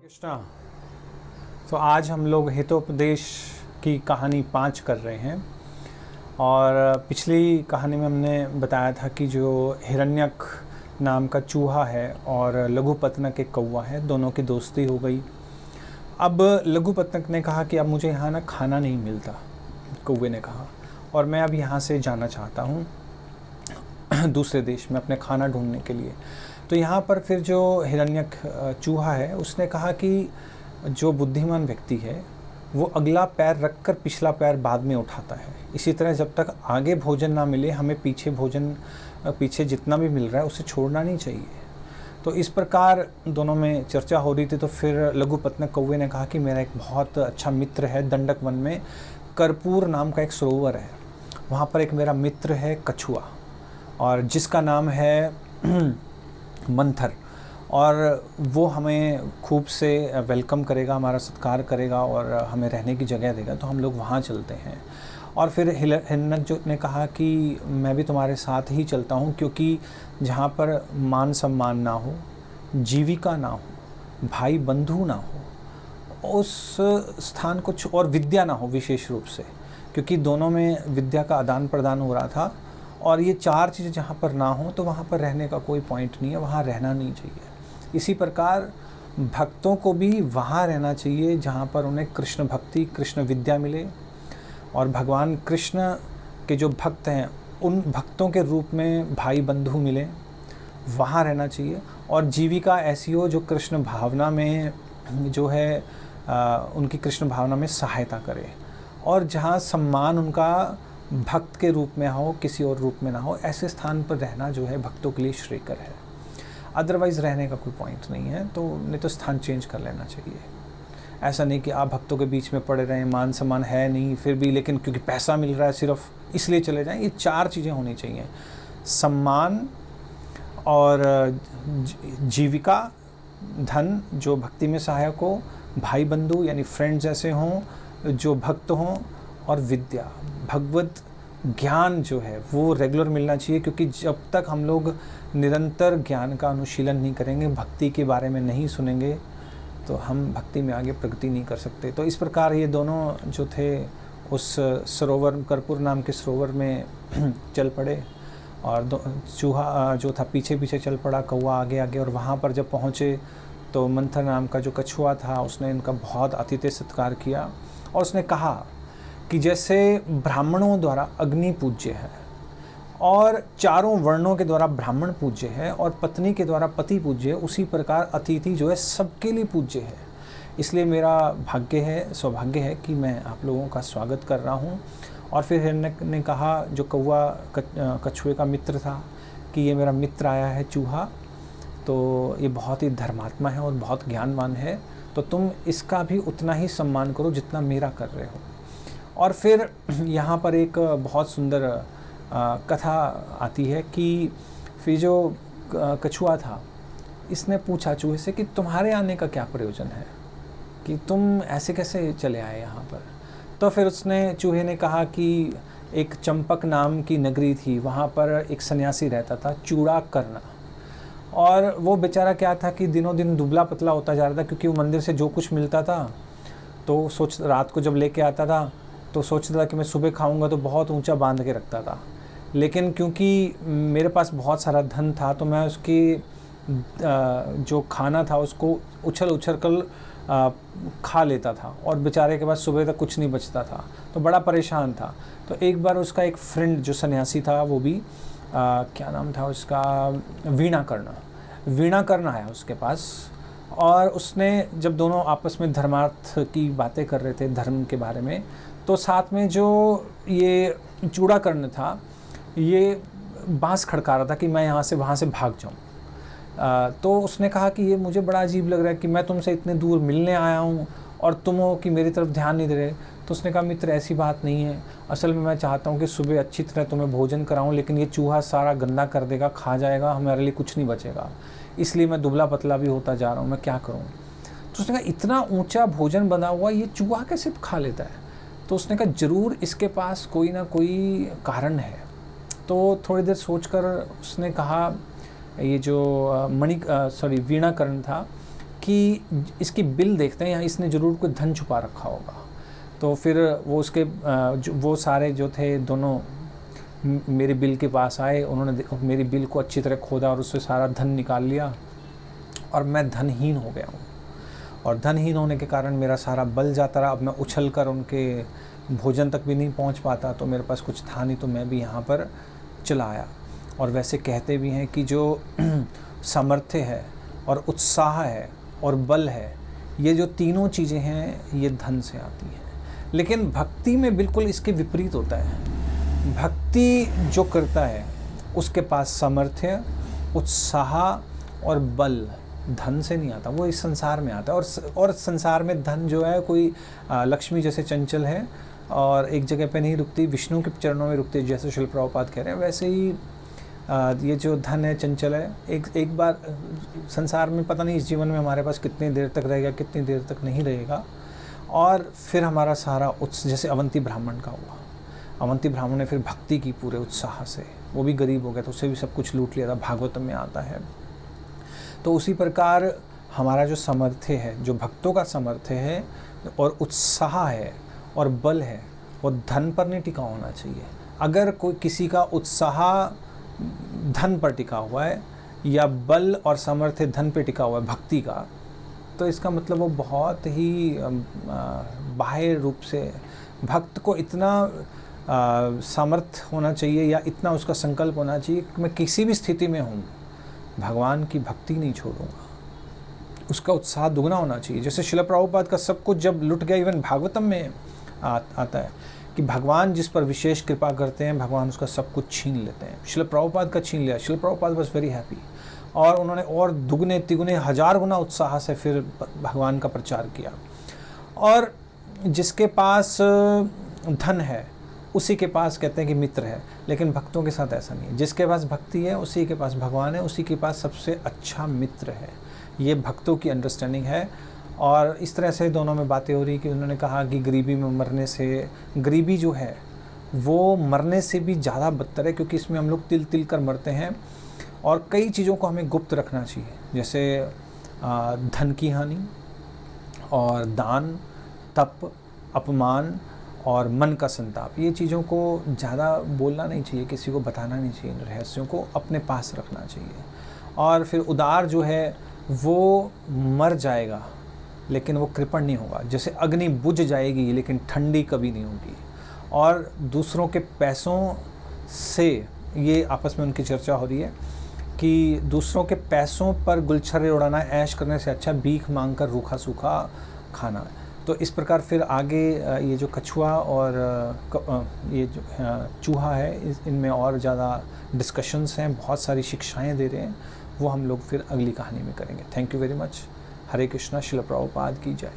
कृष्णा। तो आज हम लोग हितोपदेश की कहानी 5 कर रहे हैं। और पिछली कहानी में हमने बताया था कि जो हिरण्यक नाम का चूहा है और लघुपतनक एक कौवा है, दोनों की दोस्ती हो गई। अब लघुपतनक ने कहा कि अब मुझे यहाँ ना खाना नहीं मिलता, कौवे ने कहा, और मैं अब यहाँ से जाना चाहता हूँ दूसरे देश में अपने खाना ढूंढने के लिए। तो यहाँ पर फिर जो हिरण्यक चूहा है उसने कहा कि जो बुद्धिमान व्यक्ति है वो अगला पैर रखकर पिछला पैर बाद में उठाता है। इसी तरह जब तक आगे भोजन ना मिले हमें पीछे जितना भी मिल रहा है उसे छोड़ना नहीं चाहिए। तो इस प्रकार दोनों में चर्चा हो रही थी। तो फिर लघुपतनक कौवे ने कहा कि मेरा एक बहुत अच्छा मित्र है, दंडक वन में कर्पूर नाम का एक सरोवर है, वहाँ पर एक मेरा मित्र है कछुआ, और जिसका नाम है मंथर, और वो हमें खूब से वेलकम करेगा, हमारा सत्कार करेगा और हमें रहने की जगह देगा। तो हम लोग वहाँ चलते हैं। और फिर हिरण्यक जो ने कहा कि मैं भी तुम्हारे साथ ही चलता हूँ, क्योंकि जहाँ पर मान सम्मान ना हो, जीविका ना हो, भाई बंधु ना हो, उस स्थान को और विद्या ना हो विशेष रूप से, क्योंकि दोनों में विद्या का आदान प्रदान हो रहा था। और ये 4 चीज़ें जहाँ पर ना हो तो वहाँ पर रहने का कोई पॉइंट नहीं है, वहाँ रहना नहीं चाहिए। इसी प्रकार भक्तों को भी वहाँ रहना चाहिए जहाँ पर उन्हें कृष्ण भक्ति, कृष्ण विद्या मिले, और भगवान कृष्ण के जो भक्त हैं उन भक्तों के रूप में भाई बंधु मिले, वहाँ रहना चाहिए। और जीविका ऐसी हो जो कृष्ण भावना में जो है उनकी कृष्ण भावना में सहायता करे, और जहाँ सम्मान उनका भक्त के रूप में हो, किसी और रूप में ना हो, ऐसे स्थान पर रहना जो है भक्तों के लिए श्रेयकर है। अदरवाइज़ रहने का कोई पॉइंट नहीं है, तो नहीं तो स्थान चेंज कर लेना चाहिए। ऐसा नहीं कि आप भक्तों के बीच में पड़े रहें, मान सम्मान है नहीं फिर भी, लेकिन क्योंकि पैसा मिल रहा है सिर्फ इसलिए चले जाएं। ये 4 चीज़ें होनी चाहिए: सम्मान और जीविका, धन जो भक्ति में सहायक हो, भाई बंधु यानी फ्रेंड्स ऐसे हों जो भक्त हों, और विद्या, भगवत ज्ञान जो है वो रेगुलर मिलना चाहिए। क्योंकि जब तक हम लोग निरंतर ज्ञान का अनुशीलन नहीं करेंगे, भक्ति के बारे में नहीं सुनेंगे, तो हम भक्ति में आगे प्रगति नहीं कर सकते। तो इस प्रकार ये दोनों जो थे उस सरोवर, कर्पूर नाम के सरोवर में चल पड़े, और चूहा जो था पीछे पीछे चल पड़ा, कौवा आगे आगे। और वहाँ पर जब पहुँचे तो मंथर नाम का जो कछुआ था उसने इनका बहुत आतिथ्य सत्कार किया, और उसने कहा कि जैसे ब्राह्मणों द्वारा अग्नि पूज्य है, और चारों वर्णों के द्वारा ब्राह्मण पूज्य है, और पत्नी के द्वारा पति पूज्य है, उसी प्रकार अतिथि जो है सबके लिए पूज्य है। इसलिए मेरा सौभाग्य है कि मैं आप लोगों का स्वागत कर रहा हूँ। और फिर हिरण्यक ने कहा, जो कौवा कछुए का मित्र था, कि ये मेरा मित्र आया है चूहा, तो ये बहुत ही धर्मात्मा है और बहुत ज्ञानवान है, तो तुम इसका भी उतना ही सम्मान करो जितना मेरा कर रहे हो। और फिर यहाँ पर एक बहुत सुंदर कथा आती है कि फिर जो कछुआ था इसने पूछा चूहे से कि तुम्हारे आने का क्या प्रयोजन है, कि तुम ऐसे कैसे चले आए यहाँ पर। तो फिर चूहे ने कहा कि एक चंपक नाम की नगरी थी, वहाँ पर एक सन्यासी रहता था, चूड़ाकर्ण, और वो बेचारा क्या था कि दिनों दिन दुबला पतला होता जा रहा था, क्योंकि वो मंदिर से जो कुछ मिलता था तो रात को जब लेके आता था तो सोचता था कि मैं सुबह खाऊंगा, तो बहुत ऊंचा बांध के रखता था। लेकिन क्योंकि मेरे पास बहुत सारा धन था तो मैं उसकी जो खाना था उसको उछल कर खा लेता था, और बेचारे के पास सुबह तक कुछ नहीं बचता था, तो बड़ा परेशान था। तो एक बार उसका एक फ्रेंड जो सन्यासी था, वो भी क्या नाम था उसका, वीणाकर्ण आया उसके पास, और उसने जब दोनों आपस में धर्मार्थ की बातें कर रहे थे, धर्म के बारे में, तो साथ में जो ये चूड़ाकर्ण था ये बांस खड़का रहा था कि मैं यहाँ से वहाँ से भाग जाऊँ। तो उसने कहा कि ये मुझे बड़ा अजीब लग रहा है कि मैं तुमसे इतने दूर मिलने आया हूँ और तुम हो कि मेरी तरफ ध्यान नहीं दे रहे। तो उसने कहा, मित्र ऐसी बात नहीं है, असल में मैं चाहता हूँ कि सुबह अच्छी तरह तुम्हें भोजन कराऊँ, लेकिन ये चूहा सारा गंदा कर देगा, खा जाएगा, हमारे लिए कुछ नहीं बचेगा, इसलिए मैं दुबला पतला भी होता जा रहा हूँ, मैं क्या करूँ। तो उसने कहा, इतना ऊँचा भोजन बना हुआ ये चूहा कैसे खा लेता है। तो उसने कहा, ज़रूर इसके पास कोई ना कोई कारण है। तो थोड़ी देर सोचकर उसने कहा, ये जो वीणाकर्ण था, कि इसकी बिल देखते हैं, यहाँ इसने ज़रूर कोई धन छुपा रखा होगा। तो फिर वो उसके वो सारे जो थे दोनों मेरे बिल के पास आए, उन्होंने मेरी बिल को अच्छी तरह खोदा और उससे सारा धन निकाल लिया और मैं धनहीन हो गया हूँ। और धनहीन होने के कारण मेरा सारा बल जाता रहा। अब मैं उछल कर उनके भोजन तक भी नहीं पहुँच पाता, तो मेरे पास कुछ था नहीं, तो मैं भी यहाँ पर चला आया। और वैसे कहते भी हैं कि जो सामर्थ्य है और उत्साह है और बल है, ये जो तीनों चीज़ें हैं ये धन से आती हैं। लेकिन भक्ति में बिल्कुल इसके विपरीत होता है। भक्ति जो करता है उसके पास सामर्थ्य, उत्साह और बल धन से नहीं आता, वो इस संसार में आता है। और संसार में धन जो है कोई लक्ष्मी जैसे चंचल है और एक जगह पे नहीं रुकती, विष्णु के चरणों में रुकती है, जैसे शिल प्रभुपाद कह रहे हैं। वैसे ही ये जो धन है चंचल है, एक बार संसार में पता नहीं इस जीवन में हमारे पास कितनी देर तक रहेगा, कितनी देर तक नहीं रहेगा। और फिर हमारा सारा जैसे अवंती ब्राह्मण का हुआ, अवंती ब्राह्मण ने फिर भक्ति की पूरे उत्साह से, वो भी गरीब हो गया तो उससे भी सब कुछ लूट लिया था, भागवतम में आता है। तो उसी प्रकार हमारा जो सामर्थ्य है, जो भक्तों का सामर्थ्य है और उत्साह है और बल है, वो धन पर नहीं टिका होना चाहिए। अगर कोई किसी का उत्साह धन पर टिका हुआ है या बल और सामर्थ्य धन पर टिका हुआ है भक्ति का, तो इसका मतलब वो बहुत ही बाह्य रूप से भक्त को इतना सामर्थ्य होना चाहिए या इतना उसका संकल्प होना चाहिए कि मैं किसी भी स्थिति में हूँ भगवान की भक्ति नहीं छोड़ूंगा। उसका उत्साह दुगना होना चाहिए। जैसे शिल प्रभुपाद का सब कुछ जब लुट गया, इवन भागवतम में आता है कि भगवान जिस पर विशेष कृपा करते हैं भगवान उसका सब कुछ छीन लेते हैं। शिल प्रभुपाद का छीन लिया। शिल प्रभुपाद वाज वेरी हैप्पी और उन्होंने और दुगने तिगुने 1000 गुना उत्साह से फिर भगवान का प्रचार किया। और जिसके पास धन है उसी के पास कहते हैं कि मित्र है, लेकिन भक्तों के साथ ऐसा नहीं है। जिसके पास भक्ति है उसी के पास भगवान है, उसी के पास सबसे अच्छा मित्र है। ये भक्तों की अंडरस्टैंडिंग है। और इस तरह से दोनों में बातें हो रही कि उन्होंने कहा कि गरीबी में मरने से, गरीबी जो है वो मरने से भी ज़्यादा बदतर है, क्योंकि इसमें हम लोग तिल तिल कर मरते हैं। और कई चीज़ों को हमें गुप्त रखना चाहिए, जैसे धन की हानि और दान, तप, अपमान और मन का संताप। ये चीज़ों को ज़्यादा बोलना नहीं चाहिए, किसी को बताना नहीं चाहिए, रहस्यों को अपने पास रखना चाहिए। और फिर उदार जो है वो मर जाएगा लेकिन वो कृपण नहीं होगा। जैसे अग्नि बुझ जाएगी लेकिन ठंडी कभी नहीं होगी। और दूसरों के पैसों से, ये आपस में उनकी चर्चा हो रही है कि दूसरों के पैसों पर गुलछर्रे उड़ाना, ऐश करने से अच्छा भीख मांगकर रूखा सूखा खाना। तो इस प्रकार फिर आगे ये जो कछुआ और ये जो चूहा है, इनमें और ज़्यादा डिस्कशंस हैं, बहुत सारी शिक्षाएं दे रहे हैं, वो हम लोग फिर अगली कहानी में करेंगे। Thank you very much. Hare Krishna. Srila Prabhupada की जय।